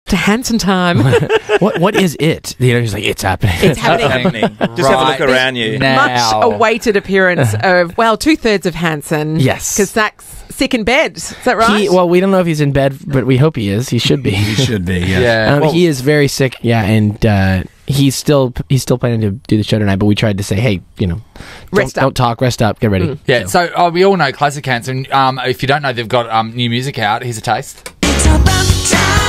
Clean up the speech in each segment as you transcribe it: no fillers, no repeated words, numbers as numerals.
to Hanson time. What is it? You know, he's like, it's happening. It's happening. Just have a look around you. Much awaited appearance of, well, 2/3 of Hanson. Yes. Because Zach's sick in bed. Is that right? Well, we don't know if he's in bed, but we hope he is. He should be. He should be, yeah. He is very sick, and he's still planning to do the show tonight, but we tried to say, hey, you know, don't talk, rest up, get ready. Yeah, so we all know Classic Hanson. If you don't know, they've got new music out. Here's a taste. It's about time.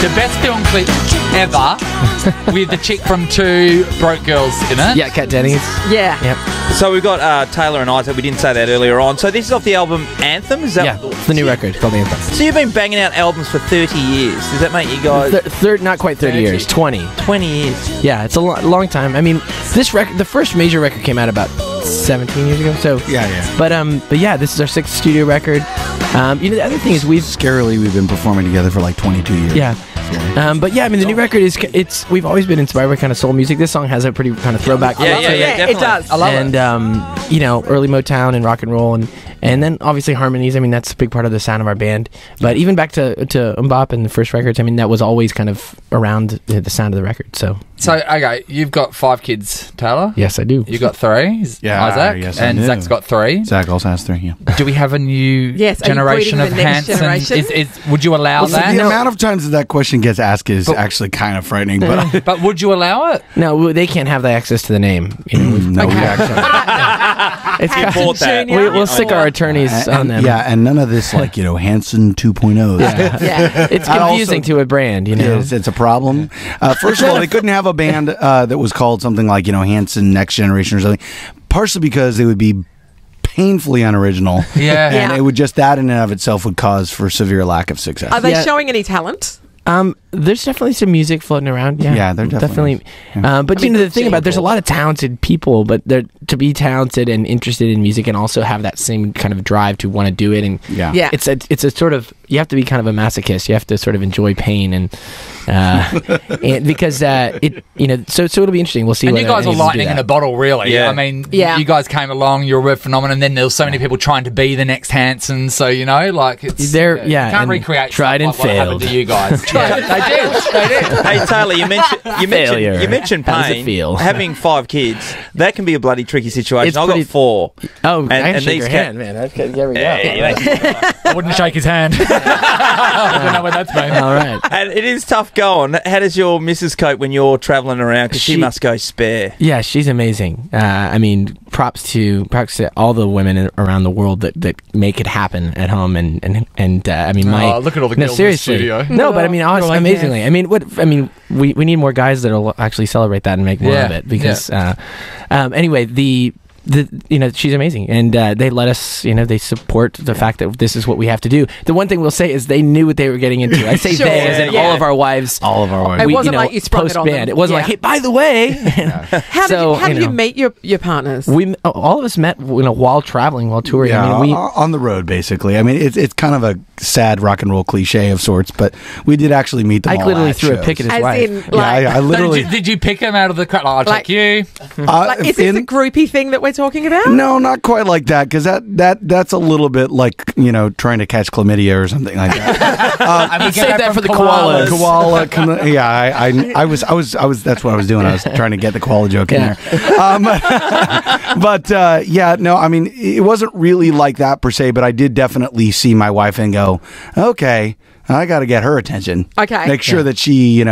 The best film clip ever with the chick from Two Broke Girls in it. Yeah, Kat Dennings. Yeah. Yep. So we've got Taylor and Isaac. We didn't say that earlier on. So this is off the album Anthem. Is that? Yeah, it's the new record called Anthem. So you've been banging out albums for 30 years. Does that make you guys? Not quite 30 years. 20. 20 years. Yeah, it's a long time. I mean, this record, the first major record came out about 17 years ago. So Yeah. But yeah, this is our 6th studio record. The other thing is Scarily, we've been performing together for like 22 years. Yeah. But yeah, I mean, the new record we've always been inspired by kind of soul music. This song has a pretty kind of throwback. Yeah, definitely. It does. I love it. And early Motown and rock and roll, and then obviously harmonies. I mean, that's a big part of the sound of our band. But even back to Mbop and the first records, I mean, that was always kind of around the sound of the record. So okay, you've got 5 kids, Taylor. yes, I do. You got 3, Yeah, Isaac, yes, I and do. Zach's got 3. Zach also has 3, yeah. Do we have a new Yes, are you generation breeding of the next Hanson? generation? Would you allow Well, that? the amount of times that question gets asked is actually kind of frightening, but But would you allow it? No, they can't have the access to the name. You know, no, we actually... it's Hanson bought that. Junior. we'll stick our attorneys on them. Yeah, and none of this, like, Hanson 2.0. Yeah. It's I confusing also- to a brand, you know. It's a problem. First of all, they couldn't have a band that was called something like, Hanson Next Generation or something, partially because they would be painfully unoriginal. Yeah. And Yeah. it would just, that in and of itself would cause for severe lack of success. Are they Yeah. showing any talent? There's definitely some music floating around. Yeah, Yeah, there definitely is. But the thing about there's a lot of talented people, but they're to be talented and interested in music and also have that same kind of drive to want to do it. And Yeah. it's a sort of, you have to be kind of a masochist. You have to sort of enjoy pain and because so it'll be interesting. We'll see. And whether you guys are any of them do lightning in that. a bottle, really. Yeah. I mean, Yeah. you guys came along, you're a phenomenon, and then there was so many people trying to be the next Hanson, so, like, it's... They're- you yeah, can't and recreate tried stuff and like what happened failed. to you guys. They did. Hey Taylor, you Failure. mentioned How does it pain. feel? Having 5 kids, that can be a bloody tricky situation. It's I've pretty- got 4. Oh, And- I and can shake these your ca- hand, man. There we go. I wouldn't shake his hand. I don't know where that's been. All right. And it is tough going. How does your missus cope when you're travelling around? Because she She- must go spare. Yeah, she's amazing. I mean, props to all the women around the world that make it happen at home, and I mean, Look at all the girls in the seriously. studio. No, but I mean, honestly, like, amazingly. I mean, we need more guys that'll actually celebrate that and make more of it because anyway, she's amazing, and they let us, they support the fact that this is what we have to do. The one thing we'll say is they knew what they were getting into. I say Sure. they, as in Yeah. all of our wives. All of our wives. It wasn't like you sprung it on post-band. them. It wasn't Yeah. like, hey, by the way. How So, did you know. meet your partners? All of us met while traveling, while touring. Yeah, I mean, on the road, basically. I mean, it's kind of a sad rock and roll cliche of sorts, but we did actually meet them Ike all literally at threw a shows. pick at his As wife. in, Yeah, I literally... Did you pick him out of the crowd? I'll Like- check you. is this the groupie thing that we're talking about? No, not quite like that, because that's a little bit like, trying to catch chlamydia or something like that. And we get save that from for the koalas. I was that's what I was doing. I was trying to get the koala joke in there. No, I mean, it wasn't really like that per se, but I did definitely see my wife and go, okay, I got to get her attention. Okay. Make sure that she,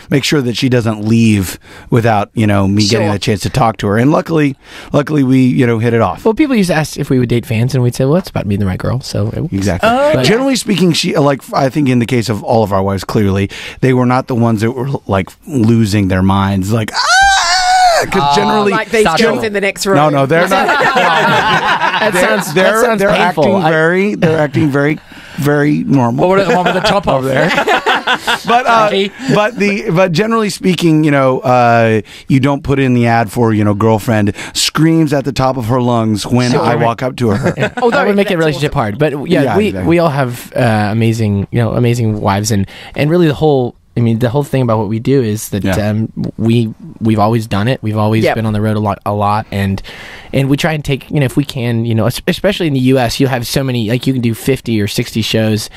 make sure that she doesn't leave without, me getting Sure. a chance to talk to her. And luckily we, hit it off. Well, people used to ask if we would date fans, and we'd say, well, it's about being the right girl. So Exactly. But- Generally speaking, I think in the case of all of our wives, clearly, they were not the ones that were like losing their minds, like, because generally, Like these Subtle. girls in the next room. no, they're not. that sounds They're painful. acting very, very normal. What about the one with the top off there? But generally speaking, you don't put in the ad for girlfriend screams at the top of her lungs when I walk up to her. That would make a relationship hard. But Yeah, exactly. we all have amazing wives, and really the whole I mean, the whole thing about what we do is that we've always done it. We've always been on the road a lot, and we try and take, if we can, especially in the U.S., you'll have so many, like you can do 50 or 60 shows,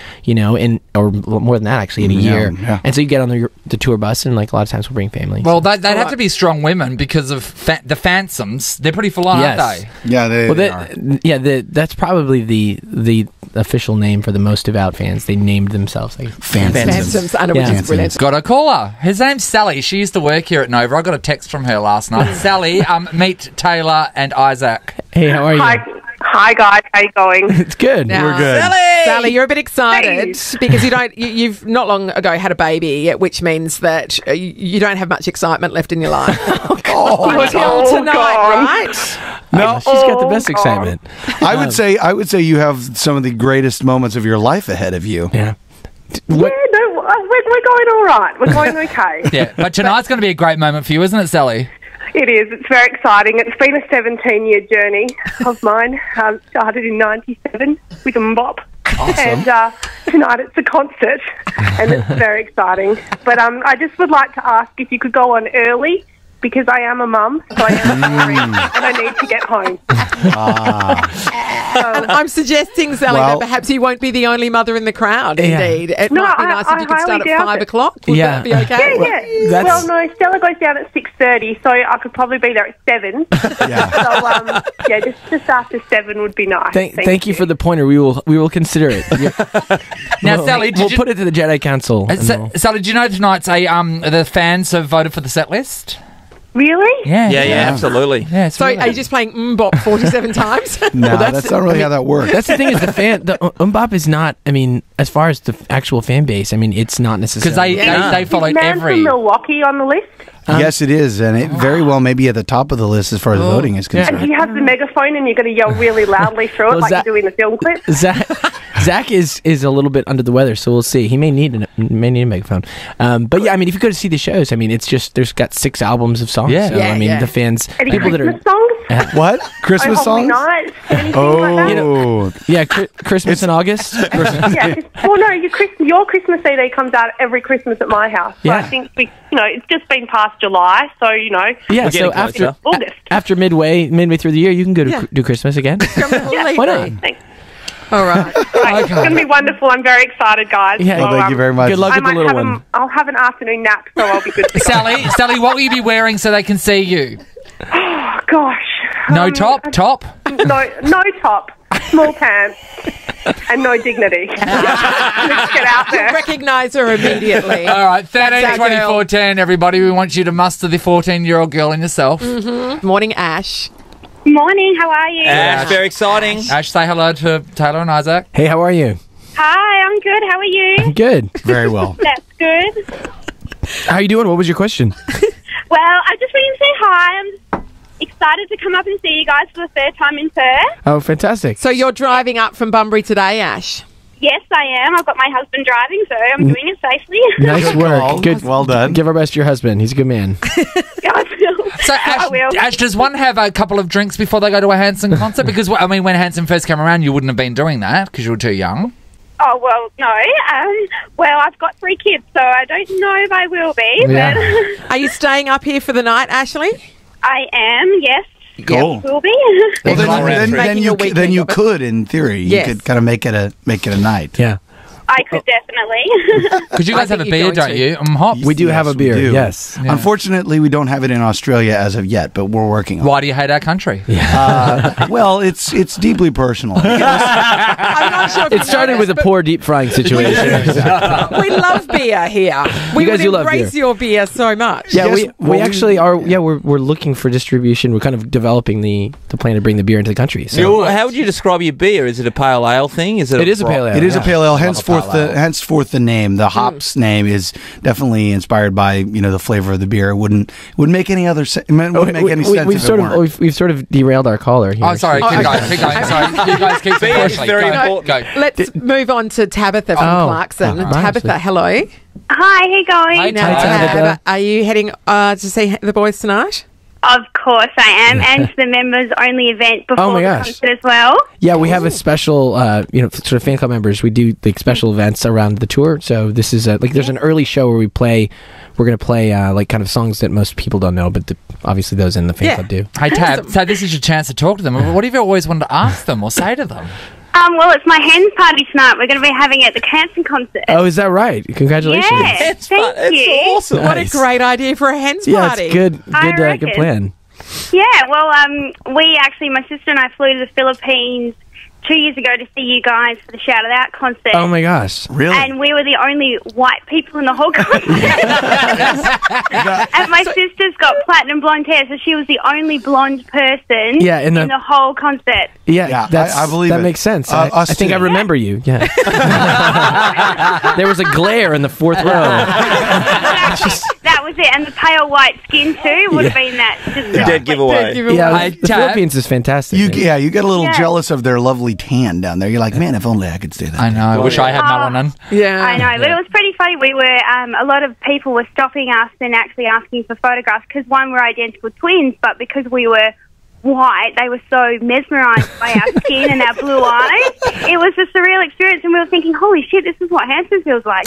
or more than that actually in a year, and so you get on the tour bus, and like a lot of times we'll bring families. Well, they'd have to be strong women because of the Hansons. They're pretty full on, aren't they? Yeah, they are. Yeah, that's probably the official name for the most devout fans. They named themselves like Phantoms. I know, which is brilliant. Got a caller. Her name's Sally. She used to work here at Nova. I got a text from her last night. Sally, meet Taylor and Isaac. Hey, how are you? Hi guys, how you going? It's good. Now, We're good. Sally, you're a bit excited because you've not long ago had a baby, which means that you don't have much excitement left in your life. Until tonight, right? No, she's got the best excitement. I would say you have some of the greatest moments of your life ahead of you. Yeah. We're going all right. We're going okay. Yeah, but tonight's going to be a great moment for you, isn't it, Sally? It is. It's very exciting. It's been a 17-year journey of mine. Started in 97 with Mbop. Awesome. And tonight it's a concert, and it's very exciting. But I just would like to ask if you could go on early, because I am a mum, so I am hungry, and I need to get home. And I'm suggesting, Sally, that perhaps you won't be the only mother in the crowd, indeed. It might be nice if you could start at 5 o'clock. Would that be okay? Yeah. Well, no, Stella goes down at 6:30, so I could probably be there at 7. So, just after 7 would be nice. Thank you for the pointer. We will consider it. Now, Sally, we'll put it to the Jedi Council. Sally, do you know tonight's the fans have voted for the set list? Really? Yeah, absolutely. Yeah, so are you just playing Mbop 47 times? No, that's not really how that works. That's the thing is the Mbop is not, I mean, as far as the actual fan base, I mean, it's not necessarily. Because they followed every... from Milwaukee on the list? Yes, it is, and it very well may be at the top of the list as far as voting is concerned. And he has the megaphone, and you're going to yell really loudly through it like you do in the film clip? Zach is a little bit under the weather, so we'll see. He may need a megaphone. But yeah, I mean, if you go to see the shows, I mean, it's just there's got 6 albums of songs. Yeah. So, I mean, the fans, Any people that Christmas are songs? What? Christmas songs? Night, anything like that? Christmas in August. Well, no, your Christmas CD comes out every Christmas at my house. So I think it's just been past July, so Yeah, so after August. After midway through the year, you can go to do Christmas again. Why not? Thanks. All right. It's going to be wonderful. I'm very excited, guys. Yeah, well, thank you very much. Good luck with the little one. I'll have an afternoon nap, so I'll be good to go. Sally, what will you be wearing so they can see you? Oh, gosh. No top? No top. Small pants. And no dignity. Let's get out there. Recognise her immediately. All right, 13, 24, 10, everybody. We want you to muster the 14-year-old girl in yourself. Mm-hmm. Morning, Ash. Morning, how are you? Ash, very exciting. Ash, say hello to Taylor and Isaac. Hey, how are you? Hi, I'm good. How are you? Good. Very well. That's good. How are you doing? What was your question? Well, I just wanted to say hi. I'm excited to come up and see you guys for the third time in Perth. Oh, fantastic. So you're driving up from Bunbury today, Ash? Yes, I am. I've got my husband driving, so I'm doing it safely. Nice work. Good. Well done. Give our best to your husband. He's a good man. So, Ash, does one have a couple of drinks before they go to a Hanson concert? Because, I mean, when Hanson first came around, you wouldn't have been doing that because you were too young. Oh, well, no. Well, I've got 3 kids, so I don't know if I will be. Yeah. But Are you staying up here for the night, Ashley? I am, yes. Cool. Will be. Well, then you could, in theory, Yes. you could kind of make it a night. Yeah. I could definitely. Because you guys have a think you're beer, going don't to. you? Hop. We do have a we beer. do. Yes. Yeah. Unfortunately, we don't have it in Australia as of yet, but we're working on Why do you hate our country? it. Well, it's deeply personal. I'm not sure if It started with a poor deep frying situation. we love beer here. We guys would do love embrace beer. your beer so much. Yeah, Yes, we actually are. Yeah, we're looking for distribution. We're kind of developing the plan to bring the beer into the country. So How would you describe your beer? Is it a pale ale thing? Is it? it is a pale ale. It is a pale ale. Henceforth, pale ale. henceforth the name, the hops name is definitely inspired by the flavor of the beer. It wouldn't make any other wouldn't make any sense. We've sort of derailed our caller here. Oh, sorry. Keep going. Sorry. You guys keep Beer is very important. Go. Let's move on to Tabitha from Clarkson. right, Tabitha, hello. Hi, how you going? Hi, Now, Tabitha. are you heading to see the boys tonight? Of course I am, and the members only event before the concert as well. Yeah, we have a special, sort of fan club members. We do like special events around the tour. So this is there's an early show where we're going to play like kind of songs that most people don't know, but obviously those in the fan club do. Hey Tab, so this is your chance to talk to them. What have you always wanted to ask them or say to them? Well, it's my hens party tonight. We're going to be having it at the Hanson concert. Oh, is that right? Congratulations! Yeah, thank you. Awesome. What a great idea for a hens Yeah, party. it's good plan. Yeah, well, my sister and I flew to the Philippines 2 years ago to see you guys for the Shout It Out concert. Oh my gosh, really? And we were the only white people in the whole concert. And my sister's got platinum blonde hair, so she was the only blonde person in the whole concert. Yeah, I believe that it. makes sense. I think I remember you. Yeah. There was a glare in the fourth row. That was it, and the pale white skin too would have been that. Just Dead giveaway. Yeah, the Philippines is fantastic. You get a little jealous of their lovely tan down there. You're like, man, if only I could stay that. I know. I wish I had melanin. Yeah, I know, but it was pretty funny. We were a lot of people were stopping us and actually asking for photographs because one, we're identical twins, but because we were white, they were so mesmerised by our skin and our blue eyes. It was a surreal experience, and we were thinking, holy shit, this is what Hanson feels like.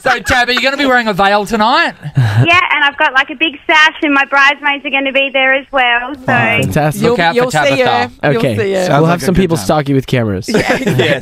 So, Tab, are you going to be wearing a veil tonight? Yeah, and I've got like a big sash, and my bridesmaids are going to be there as well. So fantastic. Look out for Tabitha. Okay, You'll see her. we'll have some people stalk you with cameras. Yeah.